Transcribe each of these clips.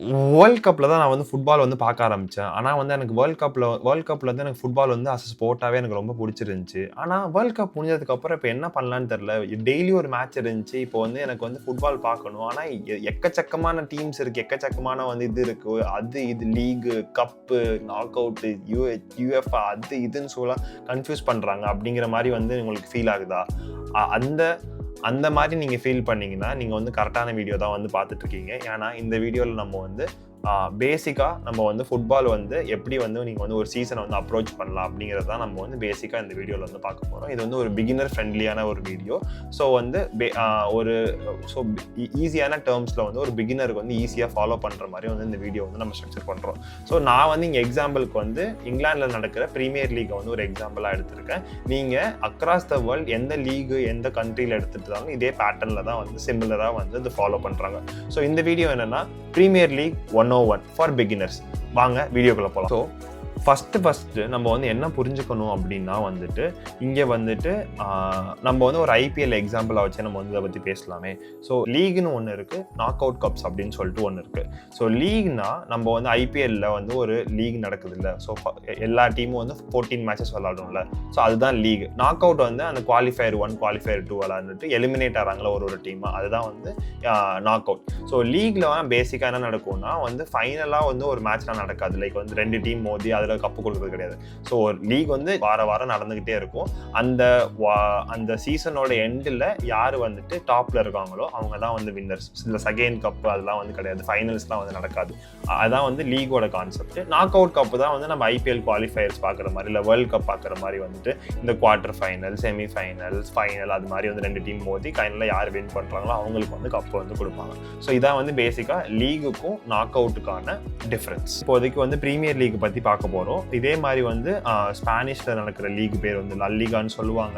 World கப்பில் தான் நான் வந்து ஃபுட்பால் வந்து பார்க்க ஆரம்பித்தேன். ஆனால் வந்து எனக்கு வேர்ல்ட் கப்பில் வந்து எனக்கு ஃபுட்பால் வந்து அஸ் ஸ்போர்ட்டாகவே எனக்கு ரொம்ப பிடிச்சிருந்துச்சி. ஆனால் வேர்ல்ட் கப் முடிஞ்சதுக்கப்புறம் இப்போ என்ன பண்ணலான்னு தெரில. டெய்லி ஒரு மேட்ச் இருந்துச்சு. இப்போ வந்து எனக்கு வந்து ஃபுட்பால் பார்க்கணும். ஆனால் எக்கச்சக்கமான டீம்ஸ் இருக்குது, எக்கச்சக்கமான வந்து இது இருக்குது, அது இது league, cup, knock out, UEFA அது இதுன்னு சொல்ல கன்ஃபியூஸ் பண்ணுறாங்க அப்படிங்கிற மாதிரி வந்து உங்களுக்கு ஃபீல் ஆகுதா? அந்த மாதிரி நீங்கள் ஃபீல் பண்ணிங்கன்னா நீங்கள் வந்து கரெக்டான வீடியோ தான் வந்து பார்த்துட்ருக்கீங்க. ஏன்னா இந்த வீடியோவில் நம்ம வந்து பேசிக்காக நம்ம வந்து ஃபுட்பால் வந்து எப்படி வந்து நீங்கள் வந்து ஒரு சீசனை வந்து அப்ரோச் பண்ணலாம் அப்படிங்கிறது தான் நம்ம வந்து பேசிக்காக இந்த வீடியோவில் வந்து பார்க்க போகிறோம். இது வந்து ஒரு பிகினர் ஃப்ரெண்ட்லியான ஒரு வீடியோ. ஸோ வந்து ஈஸியான டேர்ம்ஸில் வந்து ஒரு பிகினருக்கு வந்து ஈஸியாக ஃபாலோ பண்ணுற மாதிரி வந்து இந்த வீடியோ வந்து நம்ம ஸ்ட்ரக்சர் பண்ணுறோம். ஸோ நான் வந்து இங்கே எக்ஸாம்பிளுக்கு வந்து இங்கிலாந்தில் நடக்கிற ப்ரீமியர் லீகை வந்து ஒரு எக்ஸாம்பிளாக எடுத்திருக்கேன். நீங்கள் அக்ராஸ் த வேர்ல்டு எந்த லீகு எந்த கண்ட்ரியில் எடுத்துகிட்டாலும் இதே பேட்டர்னில் தான் வந்து சிமிலராக வந்து இது ஃபாலோ பண்ணுறாங்க. ஸோ இந்த வீடியோ என்னென்னா ப்ரீமியர் லீக் 101 ஃபார் பிகினர்ஸ். வாங்க வீடியோக்குள்ள போகலாம். ஸோ ஃபஸ்ட்டு நம்ம வந்து என்ன புரிஞ்சுக்கணும் அப்படின்னா வந்துட்டு இங்கே வந்துட்டு நம்ம வந்து ஒரு ஐபிஎல் எக்ஸாம்பிளாக வச்சு நம்ம வந்து இதை பற்றி பேசலாமே. ஸோ லீக்னு ஒன்று இருக்குது, நாக் அவுட் கப்ஸ் அப்படின்னு சொல்லிட்டு ஒன்று இருக்குது. ஸோ லீக்னா நம்ம வந்து ஐபிஎல்லில் வந்து ஒரு லீக் நடக்குது இல்லை. ஸோ எல்லா டீமும் வந்து 14 மேட்சஸ் விளாடும்ல. ஸோ அதுதான் லீக். நாக் அவுட் வந்து அந்த குவாலிஃபயர் 1 குவாலிஃபயர் 2 விளாண்டுட்டு எலிமினேட் ஆகிறாங்களா ஒரு டீமாக, அதுதான் வந்து நாக் அவுட். ஸோ லீக்ல பேசிக்காக என்ன நடக்கும்னா வந்து ஃபைனலாக வந்து ஒரு மேட்ச்லாம் நடக்காது. லைக் வந்து 2 டீம் மோதி அதில் கப்பு கொடுக்குறது கிடையாது. ஸோ ஒரு லீக் வந்து வாரம் நடந்துகிட்டே இருக்கும். அந்த சீசனோட எண்டில் யார் வந்துட்டு டாப்ல இருக்காங்களோ அவங்க தான் வந்து வின்னர்ஸ். இந்த செகண்ட் கப்பு அதெல்லாம் வந்து கிடையாது, ஃபைனல்ஸ்லாம் வந்து நடக்காது. அதான் வந்து லீகோட கான்செப்ட். நாக் அவுட் கப்பு தான் வந்து நம்ம ஐபிஎல் குவாலிஃபயர்ஸ் பார்க்குற மாதிரி இல்லை வேர்ல்ட் கப் பார்க்குற மாதிரி வந்துட்டு இந்த quarter final, semi finals, final அது மாதிரி வந்து 2 டீம் மோதி ஃபைனலில் யார் வின் பண்ணுறாங்களோ அவங்களுக்கு வந்து கப்பு வந்து கொடுப்பாங்க. ஸோ இதான் வந்து பேசிக்காக லீகுக்கும் நாக் அவுட்டுக்கான டிஃப்ரென்ஸ். இப்போதைக்கு வந்து ப்ரீமியர் லீக் பற்றி பார்க்க போகிறோம். இதே மாதிரி வந்து ஸ்பானிஷ்ல நடக்கிற லீக் பேர் வந்து லல்லிகான்னு சொல்லுவாங்க.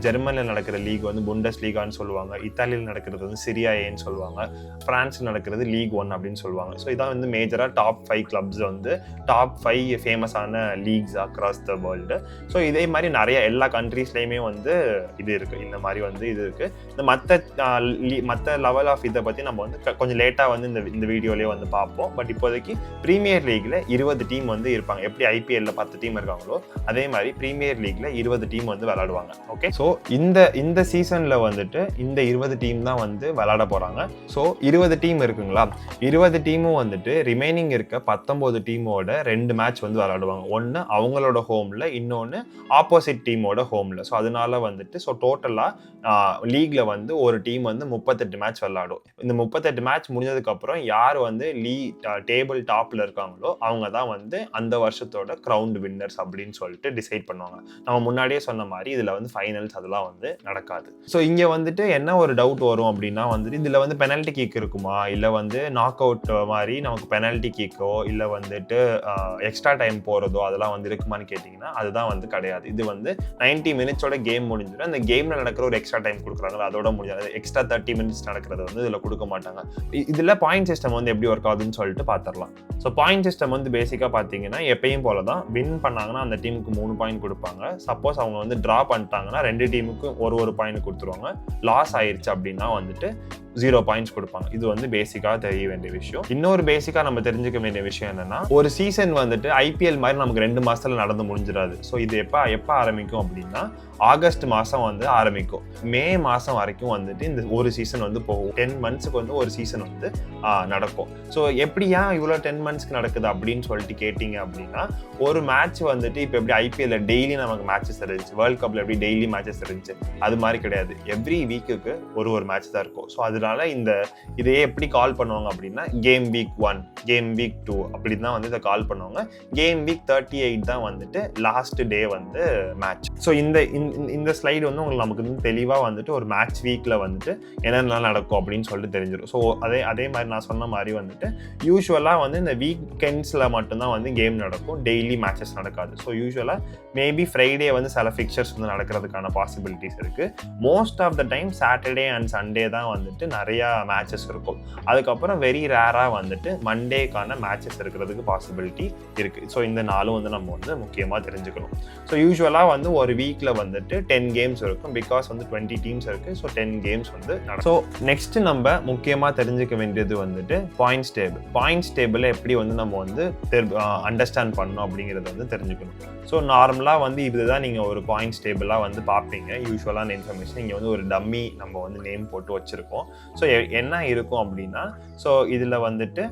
ஜெர்மனில் நடக்கிற லீக் வந்து புண்டஸ் லீகான்னு சொல்லுவாங்க. இத்தாலியில் நடக்கிறது வந்து சிரியா ஏன்னு சொல்லுவாங்க. பிரான்ஸில் நடக்கிறது லீக் 1 அப்படின்னு சொல்லுவாங்க. ஸோ இதான் வந்து மேஜராக டாப் 5 கிளப்ஸ் வந்து டாப் 5 ஃபேமஸான leagues across the world. So இதே மாதிரி நிறைய எல்லா கண்ட்ரீஸ்லேயுமே வந்து இது இருக்குது. இந்த மாதிரி வந்து இது இருக்குது. இந்த மற்ற லெவல் ஆஃப் இதை பற்றி நம்ம வந்து கொஞ்சம் லேட்டாக வந்து இந்த வீடியோலேயே வந்து பார்ப்போம். பட் இப்போதைக்கு ப்ரீமியர் லீக்ல 20 டீம் வந்து இருப்பாங்க. எப்படி ஐபிஎல்ல 10 டீம் இருக்காங்களோ அதே மாதிரி பிரீமியர் லீக்ல 20 டீம் வந்து விளையாடுவாங்க. ஓகே, ஸோ இந்த சீசன்ல வந்துட்டு இந்த 20 டீம் தான் வந்து விளையாட போறாங்க. ஸோ 20 டீம் இருக்குங்களா, 20 டீமும் வந்துட்டு ரிமைனிங் இருக்க 19 டீமோட 2 மேட்ச் வந்து விளையாடுவாங்க. ஒன்று அவங்களோட ஹோம்ல, இன்னொன்று ஆப்போசிட் டீமோட ஹோம்ல. ஸோ அதனால வந்துட்டு ஸோ டோட்டலா லீக்ல வந்து ஒரு டீம் வந்து 38 மேட்ச் விளையாடும். இந்த 38 மேட்ச் முடிஞ்சதுக்கு அப்புறம் யார் வந்து டேபிள் டாப்ல இருக்காங்களோ அவங்க தான் வந்து அந்த வருஷத்தோட கிரவுண்ட் வின்னர்ஸ் அப்படின்னு சொல்லிட்டு டிசைட் பண்ணுவாங்க. நம்ம முன்னாடியே சொன்ன மாதிரி இதுல வந்து ஃபைனல்ஸ் அதெல்லாம் வந்து நடக்காது. ஸோ இங்க வந்துட்டு என்ன ஒரு டவுட் வரும் அப்படின்னா வந்துட்டு இதுல வந்து பெனல்டி கிக் இருக்குமா, இல்ல வந்து நாக் அவுட் மாதிரி நமக்கு பெனல்டி கிக்கோ இல்ல வந்துட்டு எக்ஸ்ட்ரா டைம் போறதோ அதெல்லாம் வந்து இருக்குமான்னு கேட்டீங்கன்னா அதுதான் வந்து கிடையாது. இது வந்து 90 மினிட்ஸோட கேம் முடிஞ்சிடும். அந்த கேம்ல நடக்கிற ஒரு எக்ஸ்ட்ரா டைம் கொடுக்குறாங்க, அதோட முடியாது. எக்ஸ்ட்ரா 30 மினிட்ஸ் நடக்கிறது வந்து இதுல கொடுக்க மாட்டாங்க. இதுல பாயிண்ட் சிஸ்டம் வந்து எப்படி ஒர்க் ஆகுதுன்னு சொல்லிட்டு பார்த்துடலாம். ஸோ பாயிண்ட் சிஸ்டம் வந்து பேசிக்கா பாத்தீங்கன்னா எப்பயும் போல தான். வின் பண்ணாங்கன்னா அந்த டீமுக்கு 3 பாயிண்ட் கொடுப்பாங்க. சப்போஸ் அவங்க வந்து டிரா பண்ணிட்டாங்கன்னா 2 டீமுக்கும் ஒரு பாயிண்ட் கொடுத்துருவாங்க. லாஸ் ஆயிடுச்சு அப்படின்னா வந்துட்டு 0 பாயிண்ட்ஸ் கொடுப்பாங்க. இது வந்து பேசிக்காக தெரிய வேண்டிய விஷயம். இன்னொரு பேசிக்காக நம்ம தெரிஞ்சுக்க வேண்டிய விஷயம் என்னன்னா, ஒரு சீசன் வந்துட்டு ஐபிஎல் மாதிரி நமக்கு 2 மாசத்துல நடந்து முடிஞ்சிடாது. ஸோ இது எப்போ ஆரம்பிக்கும் அப்படின்னா ஆகஸ்ட் மாதம் வந்து ஆரம்பிக்கும். மே மாதம் வரைக்கும் வந்துட்டு இந்த ஒரு சீசன் வந்து போகும். 10 மந்த்ஸுக்கு வந்து ஒரு சீசன் வந்து நடக்கும். ஸோ எப்படியா இவ்வளோ 10 மந்த்ஸ்க்கு நடக்குது அப்படின்னு சொல்லிட்டு கேட்டிங்க அப்படின்னா, ஒரு மேட்ச் வந்துட்டு இப்போ எப்படி ஐபிஎல்ல டெய்லி நமக்கு மேட்சஸ் இருந்துச்சு, வேர்ல்ட் கப்ல எப்படி டெய்லி மேட்சஸ் இருந்துச்சு, அது மாதிரி கிடையாது. எவ்ரி வீக்குக்கு ஒரு மேட்ச் தான் இருக்கும். ஸோ அதனால இதையே எப்படி கால் பண்ணுவாங்க அப்படின்னா கேம் வீக் 1, கேம் வீக் 2 அப்படின்னு தான் வந்து இதை கால் பண்ணுவாங்க. கேம் வீக் 38 தான் வந்துட்டு லாஸ்ட் டே வந்து மேட்ச். ஸோ இந்த ஸ்லைடு வந்து உங்களுக்கு நமக்கு வந்து தெளிவாக வந்துட்டு ஒரு மேட்ச் வீக்ல வந்துட்டு என்னென்னலாம் நடக்கும் அப்படின்னு சொல்லிட்டு தெரிஞ்சிடும். ஸோ அதே மாதிரி நான் சொன்ன மாதிரி வந்துட்டு யூஸ்வலாக வந்து இந்த வீக்கெண்ட்ஸில் மட்டும்தான் வந்து கேம் நடக்கும், டெய்லி மேட்சஸ் நடக்காது. ஸோ யூஸ்வலாக மேபி ஃப்ரைடே வந்து சில ஃபிக்சர்ஸ் வந்து நடக்கிறதுக்கான பாசிபிலிட்டிஸ் இருக்குது. Most of the time Saturday and Sunday தான் வந்துட்டு நிறையா மேட்சஸ் இருக்கும். அதுக்கப்புறம் வெரி ரேராக வந்துட்டு மண்டே டேக்கான மேட்சஸ் இருக்கிறதுக்கு பாசிபிலிட்டி இருக்குது. ஸோ இந்த நாளும் வந்து நம்ம வந்து முக்கியமாக தெரிஞ்சுக்கணும். ஸோ யூஸ்வலாக வந்து ஒரு வீக்கில் வந்துட்டு 10 கேம்ஸ் இருக்கும். பிகாஸ் வந்து 20 டீம்ஸ் இருக்குது. ஸோ 10 கேம்ஸ் வந்து நடக்கும். ஸோ நெக்ஸ்ட் நம்ம முக்கியமாக தெரிஞ்சுக்க வேண்டியது வந்துட்டு பாயிண்ட்ஸ் டேபிள். பாயிண்ட்ஸ் டேபிளை எப்படி வந்து நம்ம வந்து அண்டர்ஸ்டாண்ட் பண்ணணும் அப்படிங்கிறத வந்து தெரிஞ்சுக்கணும். ஸோ நார்மலாக வந்து இதுதான் நீங்கள் ஒரு பாயிண்ட்ஸ் டேபிளாக வந்து பார்ப்பீங்க. யூஸ்வலான இன்ஃபர்மேஷன் இங்கே வந்து ஒரு டம்மி நம்ம வந்து நேம் போட்டு வச்சுருக்கோம். ஸோ என்ன இருக்கும் அப்படின்னா, ஸோ இதில் வந்துட்டு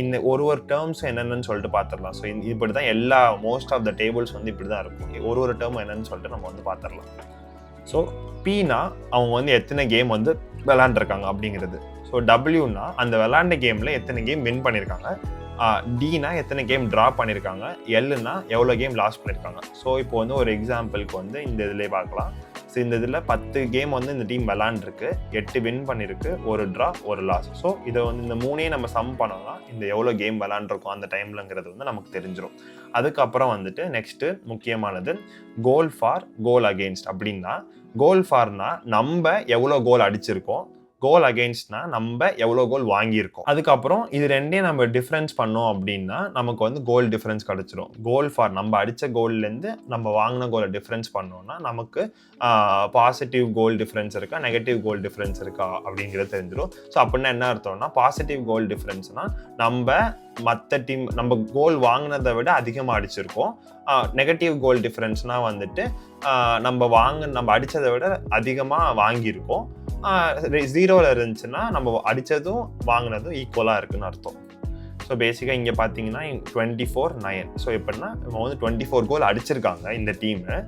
இந்த ஒரு டேர்ம்ஸ் என்னென்னு சொல்லிட்டு பார்த்துடலாம். ஸோ இப்படி தான் எல்லா மோஸ்ட் ஆஃப் த டேபிள்ஸ் வந்து இப்படி தான் இருக்கும். ஒரு டேர்ம் என்னன்னு சொல்லிட்டு நம்ம வந்து பார்த்துடலாம். ஸோ பீனா அவங்க வந்து எத்தனை கேம் வந்து விளாண்டுருக்காங்க அப்படிங்கிறது. ஸோ டபிள்யூனா அந்த விளாண்ட கேமில் எத்தனை கேம் வின் பண்ணியிருக்காங்க. டினா எத்தனை கேம் ட்ரா பண்ணியிருக்காங்க. எல்லுனா எவ்வளோ கேம் லாஸ் பண்ணியிருக்காங்க. ஸோ இப்போ வந்து ஒரு எக்ஸாம்பிளுக்கு வந்து இந்த இதிலே பார்க்கலாம். ஸோ இந்த இதில் 10 கேம் வந்து இந்த டீம் விளாண்டுருக்கு, 8 வின் பண்ணியிருக்கு, ஒரு ட்ரா ஒரு லாஸ். ஸோ இதை வந்து இந்த 3 நம்ம சம் பண்ணோம்னா இந்த எவ்வளோ கேம் விளாண்டுருக்கோம் அந்த டைம்லங்கிறது வந்து நமக்கு தெரிஞ்சிடும். அதுக்கப்புறம் வந்துட்டு நெக்ஸ்ட்டு முக்கியமானது கோல் அகெயின்ஸ்ட். அப்படின்னா கோல் ஃபார்னா நம்ம எவ்வளோ கோல் அடிச்சிருக்கோம், கோல் அகெயின்ஸ்ட்னா நம்ம எவ்வளோ கோல் வாங்கியிருக்கோம். அதுக்கப்புறம் இது ரெண்டையும் நம்ம டிஃப்ரென்ஸ் பண்ணோம் அப்படின்னா நமக்கு வந்து கோல் டிஃப்ரென்ஸ் கிடச்சிரும். கோல் ஃபார் நம்ம அடித்த கோல்லேருந்து நம்ம வாங்கின கோலை டிஃப்ரென்ஸ் பண்ணோம்னா நமக்கு பாசிட்டிவ் கோல் டிஃப்ரென்ஸ் இருக்கா, நெகட்டிவ் கோல் டிஃப்ரென்ஸ் இருக்கா அப்படிங்கிறது தெரிஞ்சிடும். ஸோ அப்படின்னா என்ன அர்த்தம்னா, பாசிட்டிவ் கோல் டிஃப்ரென்ஸ்னா நம்ம மற்ற டீம் நம்ம கோல் வாங்கினதை விட அதிகமாக அடிச்சிருக்கோம். நெகட்டிவ் கோல் டிஃப்ரென்ஸ்னா வந்துட்டு நம்ம அடித்ததை விட அதிகமாக வாங்கியிருக்கோம். 0ல் இருந்துச்சுன்னா நம்ம அடித்ததும் வாங்கினதும் ஈக்குவலாக இருக்குன்னு அர்த்தம். ஸோ பேசிக்காக இங்கே பார்த்தீங்கன்னா 24-9. ஸோ எப்படின்னா இவங்க வந்து 24 கோல் அடிச்சிருக்காங்க இந்த டீமு,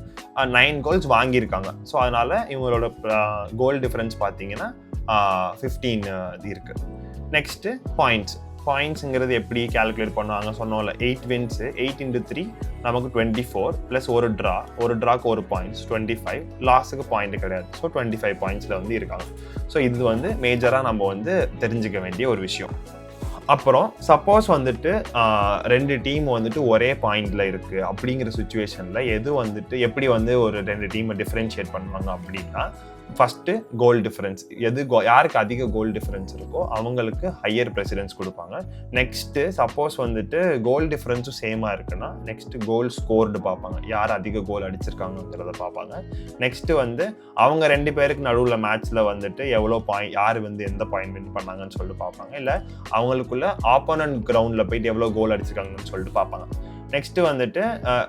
9 கோல்ஸ் வாங்கியிருக்காங்க. ஸோ அதனால் இவங்களோட கோல் டிஃப்ரென்ஸ் பார்த்தீங்கன்னா 15 இருக்குது. நெக்ஸ்ட்டு பாயிண்ட்ஸுங்கிறது எப்படி கால்குலேட் பண்ணுவாங்க சொன்னோம்ல, 8 வின்ஸ் 8 × 3 நமக்கு 24 ப்ளஸ் ஒரு ட்ராக்கு ஒரு பாயிண்ட்ஸ் 25, லாஸுக்கு பாயிண்ட் கிடையாது. ஸோ 25 பாயிண்ட்ஸில் வந்து இருக்காங்க. ஸோ இது வந்து மேஜராக நம்ம வந்து தெரிஞ்சுக்க வேண்டிய ஒரு விஷயம். அப்புறம் சப்போஸ் வந்துட்டு 2 டீம் வந்துட்டு ஒரே பாயிண்டில் இருக்குது அப்படிங்கிற சுச்சுவேஷனில் எது வந்துட்டு எப்படி வந்து ஒரு 2 டீமை டிஃப்ரென்ஷியேட் பண்ணுவாங்க அப்படின்னா, ஃபஸ்ட்டு கோல் டிஃப்ரென்ஸ், யாருக்கு அதிக கோல் டிஃப்ரென்ஸ் இருக்கோ அவங்களுக்கு ஹையர் ப்ரெசிடென்ஸ் கொடுப்பாங்க. நெக்ஸ்ட்டு சப்போஸ் வந்துட்டு கோல் டிஃப்ரென்ஸும் சேமாக இருக்குன்னா நெக்ஸ்ட்டு கோல் ஸ்கோர்டு பார்ப்பாங்க, யார் அதிக கோல் அடிச்சிருக்காங்கிறத பார்ப்பாங்க. நெக்ஸ்ட்டு வந்து அவங்க 2 பேருக்கு நடுவில் மேட்ச்சில் வந்துட்டு எவ்வளோ யார் வந்து எந்த பாயிண்ட் வின் பண்ணாங்கன்னு சொல்லிட்டு பார்ப்பாங்க. இல்லை அவங்களுக்குள்ள ஆப்போனன்ட் கிரவுண்டில் போயிட்டு எவ்வளோ கோல் அடிச்சிருக்காங்கன்னு சொல்லிட்டு பார்ப்பாங்க. நெக்ஸ்ட்டு வந்துட்டு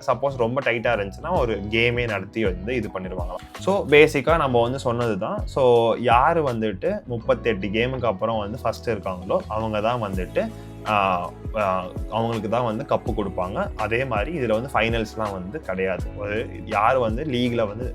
சப்போஸ் ரொம்ப டைட்டாக இருந்துச்சுன்னா ஒரு கேமே நடத்தி வந்து இது பண்ணிடுவாங்க. ஸோ பேசிக்காக நம்ம வந்து சொன்னது தான். ஸோ யார் வந்துட்டு 38 கேமுக்கு அப்புறம் வந்து ஃபஸ்ட்டு இருக்காங்களோ அவங்க தான் வந்துட்டு அவங்களுக்கு தான் வந்து கப்பு கொடுப்பாங்க. அதே மாதிரி இதில் வந்து ஃபைனல்ஸ்லாம் வந்து கிடையாது. யார் வந்து லீகில் வந்து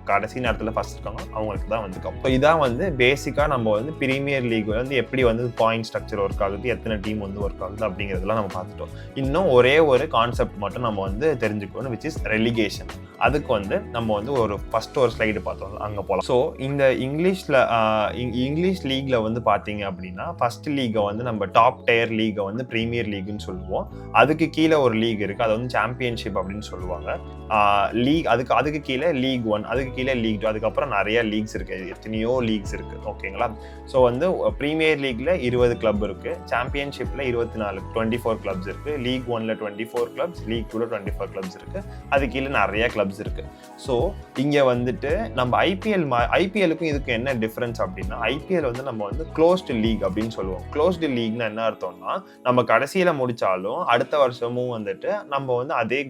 கடைசி நேரத்தில் ஃபஸ்ட் இருக்காங்க அவங்களுக்கு தான் வந்து கப். ஸோ இதான் வந்து பேசிக்காக நம்ம வந்து பிரீமியர் லீக் வந்து எப்படி வந்து பாயிண்ட் ஸ்ட்ரக்சர் ஒர்க் ஆகுது, எத்தனை டீம் வந்து ஒர்க் ஆகுது அப்படிங்கிறதுலாம் நம்ம பார்த்துட்டோம். இன்னும் ஒரே ஒரு கான்செப்ட் மட்டும் நம்ம வந்து தெரிஞ்சுக்கணும், விச் இஸ் ரெலிகேஷன். அதுக்கு வந்து நம்ம வந்து ஒரு ஸ்லைடு பார்த்தோம், அங்கே போகலாம். ஸோ இந்த இங்கிலீஷ் லீக்ல வந்து பார்த்தீங்க அப்படின்னா ஃபர்ஸ்ட் லீகை வந்து நம்ம டாப் டயர் லீகை வந்து பிரீமியர் லீக்னு சொல்லுவோம். அதுக்கு கீழே ஒரு லீக் இருக்குது, அது வந்து சாம்பியன்ஷிப் அப்படின்னு சொல்லுவாங்க. லீக் அதுக்கு கீழே லீக் 1, அதுக்கு கீழே லீக் 2, அதுக்கப்புறம் நிறைய லீக்ஸ் இருக்குது, எத்தனையோ லீக்ஸ் இருக்குது. ஓகேங்களா? ஸோ வந்து ப்ரீமியர் லீக்ல 20 கிளப் இருக்குது, சாம்பியன்ஷிப்பில் 24 கிளப்ஸ் இருக்குது, லீக் 1ல 24 கிளப்ஸ், லீக் 2ல 24 கிளப்ஸ் இருக்குது, அது கீழே நிறைய கிளப்ஸ் இருக்குது. ஸோ இங்கே வந்துட்டு நம்ம ஐபிஎலுக்கும் இதுக்கு என்ன டிஃப்ரென்ஸ் அப்படின்னா, ஐபிஎல் வந்து நம்ம வந்து க்ளோஸ்டு லீக் அப்படின்னு சொல்லுவோம். க்ளோஸ்டு லீக்னா என்ன அர்த்தம்னா, நம்ம கடைசியில் முடித்தாலும் அடுத்த வருஷமும் வந்துட்டு நம்ம வந்து அதே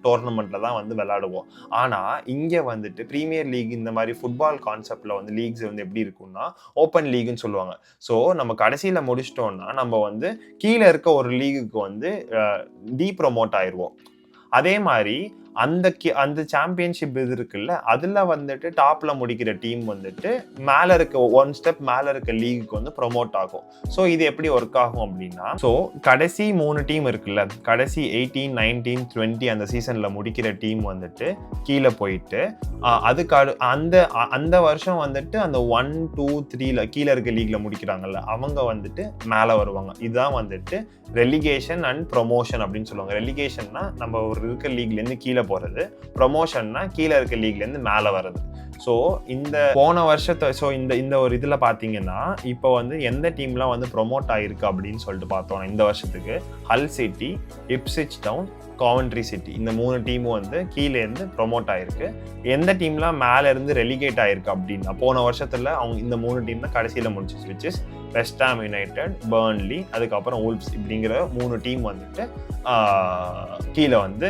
டோர்னமெண்ட்டில் தான் வந்து விளையாடுவோம். ஆனால் இங்கே வந்துட்டு பிரீமியர் லீக் இந்த மாதிரி ஃபுட்பால் கான்செப்டில் வந்து லீக்ஸ் வந்து எப்படி இருக்கும்னா ஓப்பன் லீக்னு சொல்லுவாங்க. ஸோ நம்ம கடைசியில் முடிச்சிட்டோம்னா நம்ம வந்து கீழே இருக்க ஒரு லீகுக்கு வந்து டீப்ரமோட் ஆயிடுவோம். அதே மாதிரி அந்த சாம்பியன்ஷிப் இது இருக்குல்ல, அதில் வந்துட்டு டாப்பில் முடிக்கிற டீம் வந்துட்டு மேலே இருக்க 1 ஸ்டெப் மேலே இருக்க லீகுக்கு வந்து ப்ரொமோட் ஆகும். ஸோ இது எப்படி ஒர்க் ஆகும் அப்படின்னா, ஸோ கடைசி 3 டீம் இருக்குல்ல, கடைசி 18, 19, 20 அந்த சீசனில் முடிக்கிற டீம் வந்துட்டு கீழே போயிட்டு அதுக்கு அந்த வருஷம் வந்துட்டு அந்த 1, 2, 3ல கீழே இருக்க லீக்ல முடிக்கிறாங்கல்ல அவங்க வந்துட்டு மேலே வருவாங்க. இதுதான் வந்துட்டு ரெலிகேஷன் அண்ட் ப்ரொமோஷன் அப்படின்னு சொல்லுவாங்க. ரெலிகேஷன்னா நம்ம ஒரு இருக்க லீக்லேருந்து கீழே கீழே போகிறது, ப்ரொமோஷன்னா கீழே இருக்க லீக்லேருந்து மேலே வர்றது. ஸோ இந்த போன வருஷத்தை இந்த ஒரு இதில் பார்த்தீங்கன்னா இப்போ வந்து எந்த டீம்லாம் வந்து ப்ரொமோட் ஆகிருக்கு அப்படின்னு சொல்லிட்டு பார்த்தோம் இந்த வருஷத்துக்கு, ஹல் சிட்டி, இப்ஸ்விச் டவுன், காவன்ட்ரி சிட்டி, இந்த 3 டீமும் வந்து கீழேருந்து ப்ரொமோட் ஆகிருக்கு. எந்த டீம்லாம் மேலேருந்து ரெலிகேட் ஆகிருக்கு அப்படின்னா போன வருஷத்தில் அவங்க இந்த 3 டீம் தான் கடைசியில் முடிச்சிச்சு, which is West Ham United, Burnley, அதுக்கப்புறம் வூல்வ்ஸ் இப்படிங்கிற 3 டீம் வந்துட்டு கீழே வந்து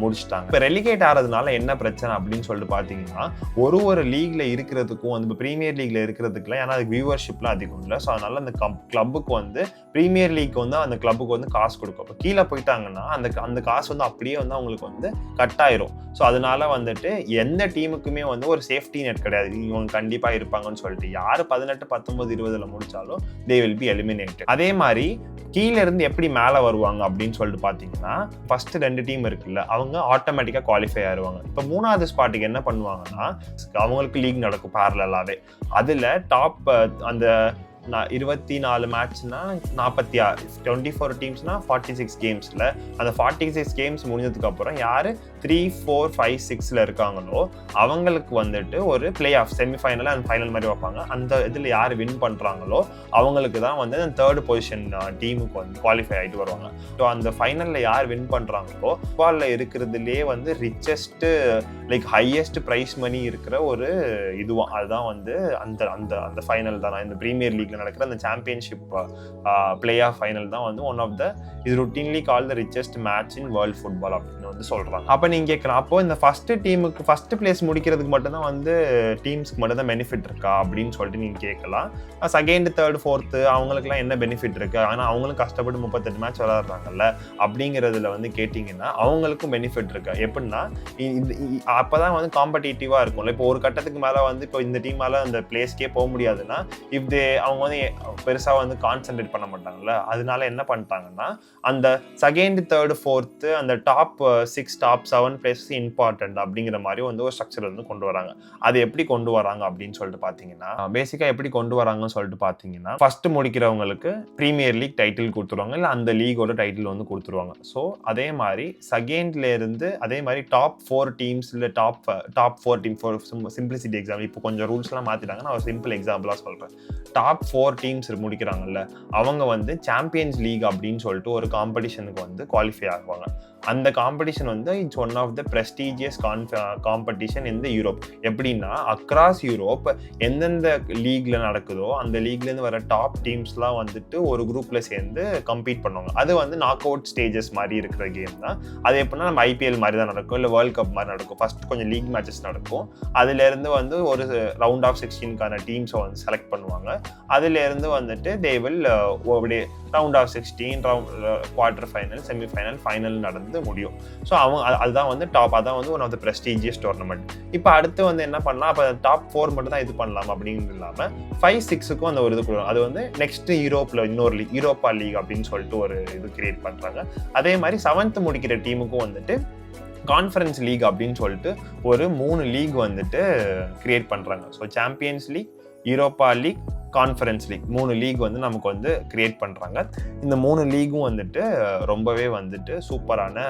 முடிச்சுட்டாங்க. இப்போ ரெலிகேட் ஆகிறதுனால என்ன பிரச்சனை அப்படின்னு சொல்லிட்டு பார்த்தீங்கன்னா ஒரு லீக்ல இருக்கிறதுக்கும் வந்து இப்போ ப்ரீமியர் லீக்ல இருக்கிறதுக்குலாம் ஏன்னா அதுக்கு வியூவர்ஷிப்லாம் அதிகம் இல்லை. ஸோ அதனால அந்த கிளப்புக்கு வந்து ப்ரீமியர் லீக் வந்து அந்த கிளப்புக்கு வந்து காசு கொடுக்கும். இப்போ கீழே போயிட்டாங்கன்னா அந்த காசு வந்து அப்படியே வந்து அவங்களுக்கு வந்து கட் ஆயிரும். ஸோ அதனால வந்துட்டு எந்த டீமுக்குமே வந்து ஒரு சேஃப்டி நெட் கிடையாது, இவங்க கண்டிப்பாக இருப்பாங்கன்னு சொல்லிட்டு. யார் 18, 19, 20 முடிச்சாலும் தே வில் பி எலிமினேட்டட். அதே மாதிரி கீழே இருந்து எப்படி மேலே வருவாங்க அப்படின்னு சொல்லிட்டு பார்த்தீங்கன்னா ஃபர்ஸ்ட் 2 டீம் இருக்குல்ல, அவங்க ஆட்டோமேட்டிக்காக குவாலிஃபை ஆயிடுவாங்க. இப்போ 3வது ஸ்பாட்டுக்கு என்ன பண்ணுவாங்கன்னா அவங்களுக்கு லீக் நடக்கும் பேரலாவே. அதில் டாப் அந்த 24 மேட்ச்னா 46, 24 டீம்ஸ்னா 46 கேம்ஸில் அந்த 46 கேம்ஸ் முடிஞ்சதுக்கு அப்புறம் யார் 3, 4, 5, 6ல் இருக்காங்களோ அவங்களுக்கு வந்துட்டு ஒரு play off semi-final and final மாதிரி வைப்பாங்க. அந்த இதில் யார் வின் பண்ணுறாங்களோ அவங்களுக்கு தான் வந்து அந்த 3rd பொசிஷன் டீமுக்கு வந்து குவாலிஃபை ஆகிட்டு வருவாங்க. ஸோ அந்த ஃபைனலில் யார் வின் பண்ணுறாங்களோ ஃபுட்பாலில் இருக்கிறதுலே வந்து richest like highest prize money இருக்கிற ஒரு இதுவும் அதுதான் வந்து அந்த ஃபைனல் தான். இந்த ப்ரீமியர் லீக்ல நடக்கிற அந்த சாம்பியன்ஷிப் பிளே ஆஃப் ஃபைனல் தான் வந்து ஒன் ஆஃப் த இது routinely call the richest match in world football அப்படின்னு வந்து சொல்றாங்க. அப்போ நீங்க கேட்கலாம், அப்போ இந்த ஃபர்ஸ்ட் பிளேஸ் முடிக்கிறதுக்கு மட்டும் தான் வந்து டீம்ஸ்க்கு மட்டும் தான் பெனிஃபிட் இருக்கா அப்படின்னு சொல்லிட்டு நீங்க கேட்கலாம். செகண்ட், தேர்ட், ஃபோர்த்து அவங்களுக்குலாம் என்ன பெனிஃபிட் இருக்கு? ஆனால் அவங்களும் கஷ்டப்பட்டு 38 மேட்ச் விளையாடுறாங்கல்ல, அப்படிங்கிறதுல வந்து கேட்டிங்கன்னா அவங்களுக்கும் பெனிஃபிட் இருக்கு. எப்படின்னா அப்பதான் வந்து காம்படிட்டிவா இருக்கும்ல. இப்போ ஒரு கட்டத்துக்கு மேல வந்து இப்போ இந்த டீமால அந்த பிளேஸ்க்கே போக முடியாதுன்னா அவங்க வந்து பெருசா வந்து கான்சென்ட்ரேட் பண்ண மாட்டாங்கல்ல. அதனால என்ன பண்ணிட்டாங்கன்னா அந்த செகண்ட், தேர்ட், ஃபோர்த்து அந்த டாப் 6, டாப் 7 பிளேசஸ் இம்பார்ட்டன்ட் அப்படிங்கிற மாதிரி வந்து ஒரு ஸ்ட்ரக்சர் வந்து கொண்டு வராங்க. அது எப்படி கொண்டு வராங்க அப்படின்னு சொல்லிட்டு பார்த்தீங்கன்னா பேசிக்கா எப்படி கொண்டு வராங்கன்னு சொல்லிட்டு பார்த்தீங்கன்னா ஃபர்ஸ்ட் முடிக்கிறவங்களுக்கு பிரீமியர் லீக் டைட்டில் கொடுத்துருவாங்க, இல்லை அந்த லீகோட டைட்டில் வந்து கொடுத்துருவாங்க. ஸோ அதே மாதிரி செகண்ட்ல இருந்து அதே மாதிரி டாப் 4 டீம்ஸ் இல்லை top 4 team for simplicity example இப்போ கொஞ்சம் ரூல்ஸ்லாம் மாற்றிட்டாங்க. நான் ஒரு சிம்பிள் எக்ஸாம்பிளாக சொல்கிறேன். டாப் 4 டீம்ஸ் முடிக்கிறாங்கல்ல அவங்க வந்து சாம்பியன்ஸ் லீக் அப்படின்னு சொல்லிட்டு ஒரு காம்படிஷனுக்கு வந்து குவாலிஃபை ஆகுவாங்க. அந்த காம்படிஷன் வந்து it's one of the prestigious competition in the Europe. எப்படின்னா அக்ராஸ் யூரோப் எந்தெந்த லீக்ல நடக்குதோ அந்த லீக்லேருந்து வர டாப் டீம்ஸ்லாம் வந்துட்டு ஒரு குரூப்ல சேர்ந்து கம்பீட் பண்ணுவாங்க. அது வந்து நாக் அவுட் ஸ்டேஜஸ் மாதிரி இருக்கிற கேம் தான். அது எப்படின்னா நம்ம ஐபிஎல் மாதிரி தான் நடக்கும், இல்லை வேர்ல்ட் கப் மாதிரி நடக்கும். ஃபர்ஸ்ட் கொஞ்சம் லீக் மேட்சஸ் நடக்கும், அதுலேருந்து வந்து ஒரு ரவுண்ட் ஆஃப் 16க்கான டீம்ஸை வந்து செலக்ட் பண்ணுவாங்க. அதுலேருந்து வந்துட்டு they will round of 16, quarter final, semifinal, final நடந்து முடியும். ஸோ அதுதான் வந்து டாப், அதான் வந்து one of the prestigious tournament. இப்போ அடுத்து வந்து என்ன பண்ணலாம், அப்போ டாப் 4 மட்டும் தான் இது பண்ணலாம் அப்படின்னு இல்லாமல் 5, 6க்கும் அந்த ஒரு இது கொடுக்கும். அது வந்து நெக்ஸ்ட் யூரோப்பில் இன்னொரு லீக், யூரோப்பா லீக் அப்படின்னு சொல்லிட்டு ஒரு இது கிரியேட் பண்ணுறாங்க. அதே மாதிரி 7th முடிக்கிற டீமுக்கும் வந்துட்டு கான்ஃபரன்ஸ் லீக் அப்படின்னு சொல்லிட்டு ஒரு 3 லீக் வந்துட்டு கிரியேட் பண்ணுறாங்க. So champions league, Europa league, conference league 3 league வந்து நமக்கு வந்து கிரியேட் பண்ணுறாங்க. இந்த 3 லீக்கும் வந்துட்டு ரொம்பவே வந்துட்டு சூப்பரான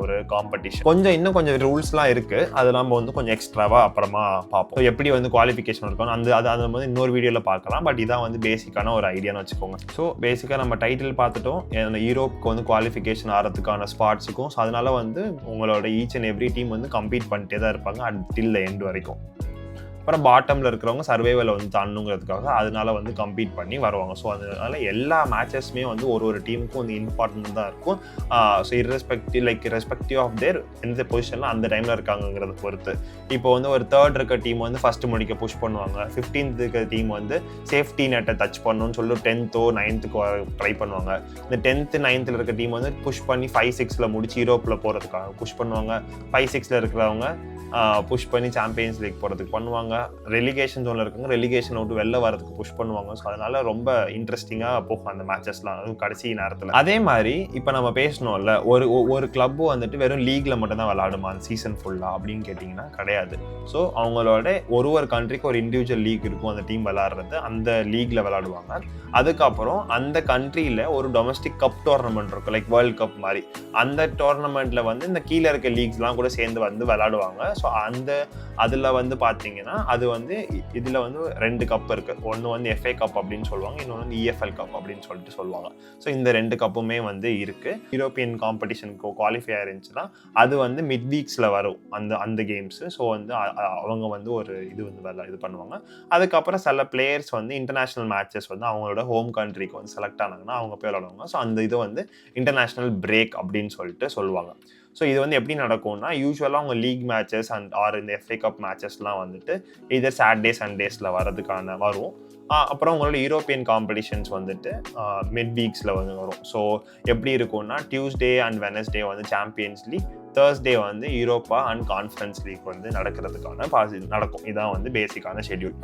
ஒரு காம்படிஷன். இன்னும் கொஞ்சம் ரூல்ஸ்லாம் இருக்குது, அது நம்ம வந்து கொஞ்சம் எக்ஸ்ட்ராவாக அப்புறமா பார்ப்போம். எப்படி வந்து குவாலிஃபிகேஷன் இருக்கும் அதை வந்து இன்னொரு வீடியோவில் பார்க்கலாம். பட் இதான் வந்து பேசிக்கான ஒரு ஐடியான்னு வச்சுக்கோங்க. ஸோ பேசிக்காக நம்ம டைட்டில் பார்த்துட்டோம், யூரோப்புக்கு வந்து குவாலிஃபிகேஷன் ஆகிறதுக்கான ஸ்பாட்ஸுக்கும். ஸோ அதனால வந்து உங்களோட ஈச் அண்ட் எவ்ரி டீம் வந்து கம்பீட் பண்ணிட்டே தான் இருப்பாங்க அன்டில் த எண்ட் வரைக்கும். அப்புறம் பாட்டமில் இருக்கிறவங்க சர்வைவல் வந்து தாண்டணுங்கிறதுக்காக அதனால வந்து கம்பீட் பண்ணி வருவாங்க. ஸோ அதனால எல்லா மேட்சஸுமே வந்து ஒரு டீமுக்கும் வந்து இம்பார்ட்டன்ட் தான் இருக்கும். ஸோ ரெஸ்பெக்டிவ் ஆஃப் தேர் எந்த பொசிஷனில் அந்த டைமில் இருக்காங்கிறத பொறுத்து. இப்போ வந்து ஒரு 3rd இருக்க டீம் வந்து ஃபர்ஸ்ட் முடிக்க புஷ் பண்ணுவாங்க. 15th இருக்க டீம் வந்து சேஃப்டி நெட்டை டச் பண்ணணும்னு சொல்லி 10th, 9th ட்ரை பண்ணுவாங்க. இந்த 10th, 9th இருக்க டீம் வந்து புஷ் பண்ணி 5, 6ல் முடிச்சு யூரோப்பில் போகிறதுக்காக புஷ் பண்ணுவாங்க. 5, 6ல் இருக்கிறவங்க புஷ் பண்ணி சாம்பியன்ஸ் லீக் போகிறதுக்கு பண்ணுவாங்க. ரெலிகேஷன் ஜோனில் இருக்காங்க, ரெலிகேஷன் விட்டு வெளில வரதுக்கு புஷ் பண்ணுவாங்க. ஸோ அதனால ரொம்ப இன்ட்ரெஸ்டிங்காக போகும் அந்த மேட்சஸ்லாம், அதுவும் கடைசி நேரத்தில். அதே மாதிரி இப்போ நம்ம பேசணும்ல, ஒரு கிளப்பு வந்துட்டு வெறும் லீக்ல மட்டும் தான் விளாடுமா அந்த சீசன் ஃபுல்லாக அப்படின்னு கேட்டிங்கன்னா கிடையாது. ஸோ அவங்களோட ஒரு கண்ட்ரிக்கு ஒரு இண்டிவிஜுவல் லீக் இருக்கும், அந்த டீம் விளாட்றது, அந்த லீக்ல விளாடுவாங்க. அதுக்கப்புறம் அந்த கண்ட்ரியில் ஒரு டொமஸ்டிக் கப் டோர்னமெண்ட் இருக்கும், லைக் வேர்ல்ட் கப் மாதிரி. அந்த டோர்னமெண்ட்ல வந்து இந்த கீழே இருக்க லீக்ஸ்லாம் கூட சேர்ந்து வந்து விளாடுவாங்க. ஸோ அதில் வந்து பார்த்தீங்கன்னா அது வந்து இதில் வந்து 2 கப் இருக்குது. ஒன்று வந்து FA கப் அப்படின்னு சொல்லுவாங்க, இன்னொன்று வந்து EFL கப் அப்படின்னு சொல்லுவாங்க. ஸோ இந்த 2 கப்புமே வந்து இருக்குது. யூரோப்பியன் காம்படிஷனுக்கு குவாலிஃபை இருந்துச்சுன்னா அது வந்து மிட் வீக்ஸில் வரும் அந்த கேம்ஸு. ஸோ வந்து அவங்க வந்து ஒரு இது பண்ணுவாங்க. அதுக்கப்புறம் சில பிளேயர்ஸ் வந்து இன்டர்நேஷ்னல் மேட்சஸ் வந்து அவங்களோட ஹோம் கண்ட்ரிக்கு வந்து செலக்ட் ஆனாங்கன்னா அவங்க போய் விளாடுவாங்க. ஸோ அந்த இது வந்து இன்டர்நேஷ்னல் பிரேக் அப்படின்னு சொல்லுவாங்க. ஸோ இது வந்து எப்படி நடக்கும்னா, யூஸ்வலாக அவங்க லீக் மேட்சஸ் ஆர் இந்த FA கப் மேட்சஸ்லாம் வந்துட்டு இதர் சாட்டர்டே சண்டேஸில் வரும். அப்புறம் உங்களோட யூரோப்பியன் காம்படிஷன்ஸ் வந்துட்டு மிட் வீக்ஸில் வந்து வரும். ஸோ எப்படி இருக்கும்னா, டியூஸ்டே அண்ட் வெனஸ்டே வந்து சாம்பியன்ஸ் லீக், தேர்ஸ்டே வந்து யூரோப்பா அண்ட் கான்ஃபரன்ஸ் லீக் வந்து நடக்கிறதுக்கான நடக்கும். இதுதான் வந்து பேசிக்கான ஷெட்யூல்.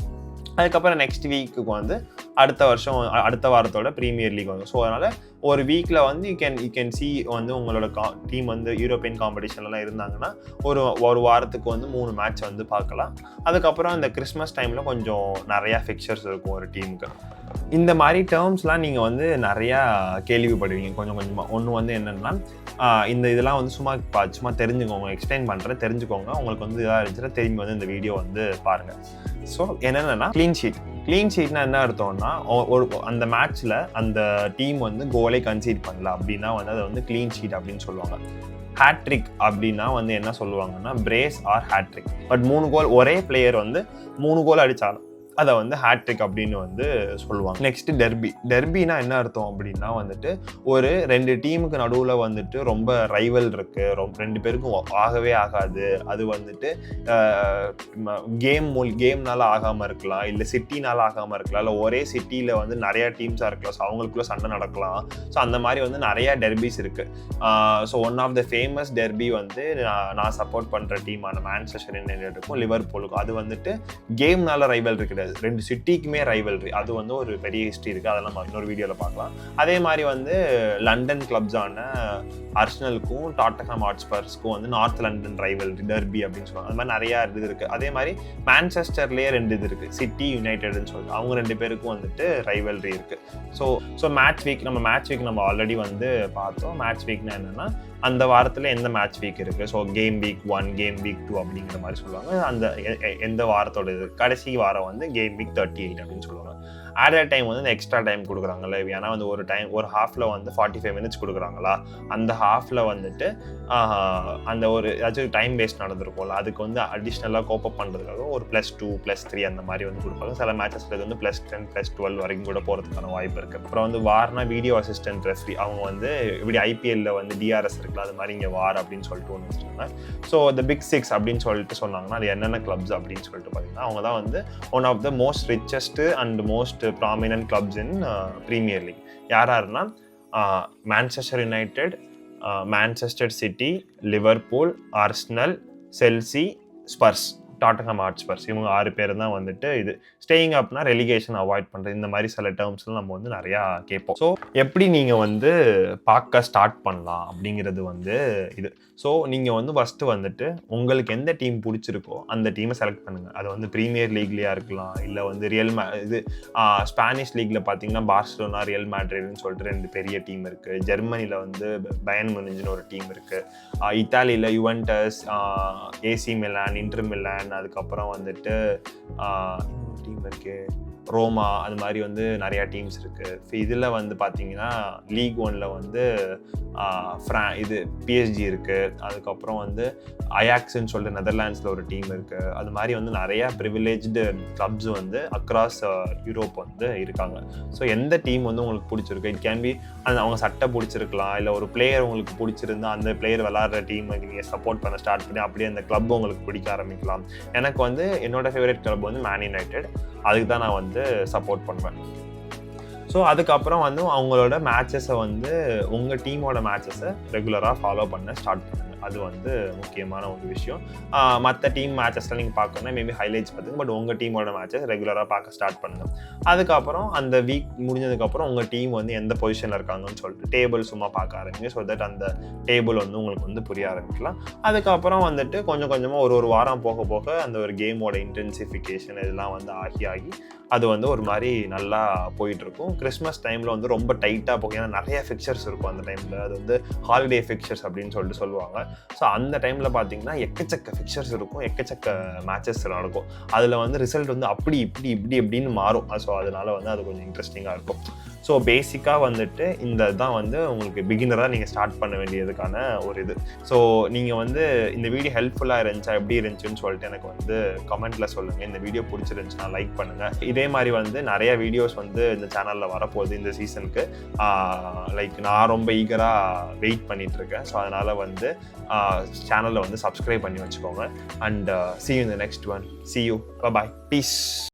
அதுக்கப்புறம் நெக்ஸ்ட் வீக்குக்கு வந்து அடுத்த வாரத்தோட ப்ரீமியர் லீக் வந்து. ஸோ அதனால் ஒரு வீக்கில் வந்து யூ கேன் சி வந்து உங்களோட டீம் வந்து யூரோப்பியன் காம்படிஷன்லாம் இருந்தாங்கன்னா ஒரு வாரத்துக்கு வந்து 3 மேட்ச் வந்து பார்க்கலாம். அதுக்கப்புறம் இந்த கிறிஸ்மஸ் டைமில் கொஞ்சம் நிறையா ஃபிக்சர்ஸ் இருக்கும் ஒரு டீமுக்கு. இந்த மாதிரி டேர்ம்ஸ்லாம் நீங்கள் வந்து நிறையா கேள்விப்படுவீங்க கொஞ்சம் கொஞ்சமாக. ஒன்று வந்து என்னென்னா, இதெல்லாம் வந்து சும்மா தெரிஞ்சுக்கோங்க, எக்ஸ்பிளைன் பண்ணுறேன், தெரிஞ்சுக்கோங்க. உங்களுக்கு வந்து இதாக இருந்துச்சுன்னா திரும்பி வந்து இந்த வீடியோ வந்து பாருங்கள். ஸோ என்னென்னா, க்ளீன் ஷீட்னா என்ன அர்த்தம்னா, அந்த மேட்ச்சில் அந்த டீம் வந்து கோலே கன்சீட் பண்ணல அப்படின்னா வந்து அதை வந்து க்ளீன் ஷீட் அப்படின்னு சொல்லுவாங்க. ஹேட்ரிக் அப்படின்னா வந்து என்ன சொல்லுவாங்கன்னா, பிரேஸ் ஆர் ஹேட்ரிக். பட் 3 கோல் ஒரே பிளேயர் வந்து 3 கோல் அடித்தாலும் அதை வந்து ஹேட்ரிக் அப்படின்னு வந்து சொல்லுவாங்க. நெக்ஸ்ட் டெர்பினா என்ன அர்த்தம் அப்படின்னா வந்துட்டு, ஒரு 2 டீமுக்கு நடுவில் வந்துட்டு ரொம்ப ரைவல் இருக்கு, 2 பேருக்கும் ஆகவே ஆகாது. அது வந்துட்டு கேம்னால ஆகாமல் இருக்கலாம், இல்லை சிட்டினால ஆகாமல் இருக்கலாம், இல்லை ஒரே சிட்டியில் வந்து நிறையா டீம்ஸாக இருக்கலாம். ஸோ அவங்களுக்குள்ள சண்டை நடக்கலாம். ஸோ அந்த மாதிரி வந்து நிறையா டெர்பிஸ் இருக்கு. So one of the famous derby வந்து நான் சப்போர்ட் பண்ணுற டீமான மான்செஸ்டர் யுனைடெடுக்கும் லிவர்பூலுக்கும், அது வந்துட்டு கேம்னால ரைவல் இருக்குது, 2 சிட்டிக்குமே ரைவல்ரி. அது வந்து ஒரு பெரிய ஹிஸ்ட்ரி இருக்குது, அதெல்லாம் நம்ம இன்னொரு வீடியோவில் பார்க்கலாம். அதே மாதிரி வந்து லண்டன் கிளப்ஸான அர்சனலுக்கும் டாட்டன்ஹாம் ஹாட்ஸ்பர்ஸ்க்கும் வந்து நார்த் லண்டன் ரைவல்ரி டெர்பி அப்படின்னு சொல்லுவாங்க. அது மாதிரி நிறையா இது இருக்குது. அதே மாதிரி மான்செஸ்டர்லேயே 2 இது இருக்குது, சிட்டி யுனைடெட்னு சொல்லிட்டு. அவங்க 2 பேருக்கும் வந்துட்டு ரைவல்ரி இருக்குது. ஸோ மேட்ச் வீக் நம்ம ஆல்ரெடி வந்து பார்த்தோம். மேட்ச் வீக்னா என்னென்னா, அந்த வாரத்தில் எந்த மேட்ச் வீக் இருக்குது, so game week 1, game week 2 அப்படிங்கிற மாதிரி சொல்லுவாங்க. அந்த எந்த வாரத்தோட இது கடைசி வாரம் வந்து கேம் வீக் 38 அப்படின்னு சொல்லுவாங்க. ஆடட் டைம் வந்து இந்த எக்ஸ்ட்ரா டைம் கொடுக்குறாங்கல்ல, ஏன்னா வந்து ஒரு ஹாஃபில் வந்து 45 மினிட்ஸ் கொடுக்குறாங்களா, அந்த ஹாஃபில் வந்துட்டு அந்த ஒரு ஏதாச்சும் டைம் வேஸ்ட் நடந்திருக்கும்ல, அதுக்கு வந்து அடிஷ்னலாக கோப்பப் பண்ணுறதுக்காக ஒரு +2 +3 அந்த மாதிரி வந்து கொடுப்பாங்க. சில மேட்சஸில் இது வந்து +10 +12 வரைக்கும் கூட போகிறதுக்கான வாய்ப்பு இருக்குது. அப்புறம் வந்து வார்னா வீடியோ அசிஸ்டன்ட் ரெஃப்ரி, அவங்க வந்து இப்படி IPL வந்து DRS இருக்குல்ல, அது மாதிரி இங்கே வார் அப்படின்னு சொல்லிட்டு ஒன்று வச்சுருக்காங்க. ஸோ த பிக் 6 அப்படின்னு சொல்லிட்டு சொன்னாங்கன்னா அது என்னென்ன கிளப்ஸ் அப்படின்னு சொல்லிட்டு பார்த்தீங்கன்னா, அவங்க தான் வந்து one of the most richest and most prominent clubs in Premier League. யாருன்னா Manchester United, Manchester City, Liverpool, Arsenal, Chelsea, Spurs, Tottenham Hotspurs, இவங்க 6 பேர் தான் வந்துட்டு இது ஸ்டேயிங் அப்னா ரெலிகேஷன் அவாய்ட் பண்ணுறது. இந்த மாதிரி சில டேர்ம்ஸ்லாம் நம்ம வந்து நிறையா கேட்போம். ஸோ எப்படி நீங்கள் வந்து பார்க்க ஸ்டார்ட் பண்ணலாம் அப்படிங்கிறது வந்து இது. ஸோ நீங்கள் வந்து ஃபஸ்ட்டு வந்துட்டு உங்களுக்கு எந்த டீம் பிடிச்சிருக்கோ அந்த டீமை செலக்ட் பண்ணுங்கள். அது வந்து ப்ரீமியர் லீக்லேயா இருக்கலாம், இல்லை வந்து ஸ்பானிஷ் லீக்கில் பார்த்தீங்கன்னா பார்சிலோனா, ரியல் மேட்ரிட்னு சொல்லிட்டு 2 பெரிய டீம் இருக்குது. ஜெர்மனியில் வந்து பயர்ன் முனிச்னு ஒரு டீம் இருக்குது. இத்தாலியில் Juventus, AC Milan, inter Milan, அதுக்கப்புறம் வந்துட்டு டீம் இருக்கு ரோமா, அது மாதிரி வந்து நிறையா டீம்ஸ் இருக்குது. இதில் வந்து பார்த்தீங்கன்னா லீக் 1ல் வந்து PSG இருக்குது. அதுக்கப்புறம் வந்து அயாக்ஸ்ன்னு சொல்லிட்டு நெதர்லாண்ட்ஸில் ஒரு டீம் இருக்குது. அது மாதிரி வந்து நிறையா ப்ரிவிலேஜ்டு கிளப்ஸ் வந்து அக்ராஸ் யூரோப் வந்து இருக்காங்க. ஸோ எந்த டீம் வந்து உங்களுக்கு பிடிச்சிருக்கு, இட் கேன் பி அவங்க சட்டை பிடிச்சிருக்கலாம், இல்லை ஒரு பிளேயர் உங்களுக்கு பிடிச்சிருந்தா அந்த பிளேயர் விளாட்ற டீமை நீங்கள் சப்போர்ட் பண்ண ஸ்டார்ட் பண்ணி அப்படியே அந்த கிளப் உங்களுக்கு பிடிக்க ஆரம்பிக்கலாம். எனக்கு வந்து என்னோட ஃபேவரட் கிளப் வந்து மேன் யுனைடெட், அதுக்கு தான் நான் வந்து சப்போர்ட் பண்ணுவேன். ஸோ அதுக்கப்புறம் வந்து அவங்களோட மேட்சஸை வந்து உங்கள் டீமோட மேட்சஸை ரெகுலராக ஃபாலோ பண்ண ஸ்டார்ட் பண்ணுங்கள். அது வந்து முக்கியமான ஒரு விஷயம். மற்ற டீம் மேட்சஸ்லாம் நீங்கள் பார்க்கணும்னா மேபி ஹைலைட்ஸ் பார்த்துங்க, பட் உங்கள் டீமோட மேட்சஸ் ரெகுலராக பார்க்க ஸ்டார்ட் பண்ணுங்கள். அதுக்கப்புறம் அந்த வீக் முடிஞ்சதுக்கப்புறம் உங்கள் டீம் வந்து எந்த பொசிஷனில் இருக்காங்கன்னு சொல்லிட்டு டேபிள் சும்மா பார்க்க ஆரம்பிங்க. ஸோ தட் அந்த டேபிள் வந்து உங்களுக்கு வந்து புரிய ஆரம்பிக்கலாம். அதுக்கப்புறம் வந்துட்டு கொஞ்சம் கொஞ்சமாக ஒரு வாரம் போக போக அந்த ஒரு கேமோட இன்டென்சிஃபிகேஷன் இதெல்லாம் வந்து ஆகி அது வந்து ஒரு மாதிரி நல்லா போயிட்டுருக்கும். கிறிஸ்மஸ் டைமில் வந்து ரொம்ப டைட்டாக போகும், ஏன்னா நிறைய ஃபிக்சர்ஸ் இருக்கும் அந்த டைமில். அது வந்து ஹாலிடே ஃபிக்சர்ஸ் அப்படின்னு சொல்லிட்டு சொல்லுவாங்க. ஸோ அந்த டைமில் பார்த்தீங்கன்னா எக்கச்சக்க ஃபிக்சர்ஸ் இருக்கும், எக்கச்சக்க மேட்சஸ் நடக்கும். அதில் வந்து ரிசல்ட் வந்து அப்படி இப்படின்னு மாறும். ஸோ அதனால வந்து அது கொஞ்சம் இன்ட்ரெஸ்டிங்காக இருக்கும். ஸோ பேசிக்காக வந்துட்டு இந்த தான் வந்து உங்களுக்கு பிகினராக நீங்கள் ஸ்டார்ட் பண்ண வேண்டியதுக்கான ஒரு இது. ஸோ நீங்கள் வந்து இந்த வீடியோ ஹெல்ப்ஃபுல்லாக இருந்துச்சா, எப்படி இருந்துச்சுன்னு சொல்லிட்டு எனக்கு வந்து கமெண்ட்டில் சொல்லுங்கள். இந்த வீடியோ பிடிச்சிருந்துச்சுன்னா லைக் பண்ணுங்கள். இதே மாதிரி வந்து நிறைய வீடியோஸ் வந்து இந்த சேனலில் வரப்போகுது இந்த சீசனுக்கு. லைக் நான் ரொம்ப ஈகராக வெயிட் பண்ணிகிட்ருக்கேன். ஸோ அதனால் வந்து சேனலில் வந்து சப்ஸ்கிரைப் பண்ணி வச்சுக்கோங்க. And see you in the next one. See you. Bye-bye. Peace.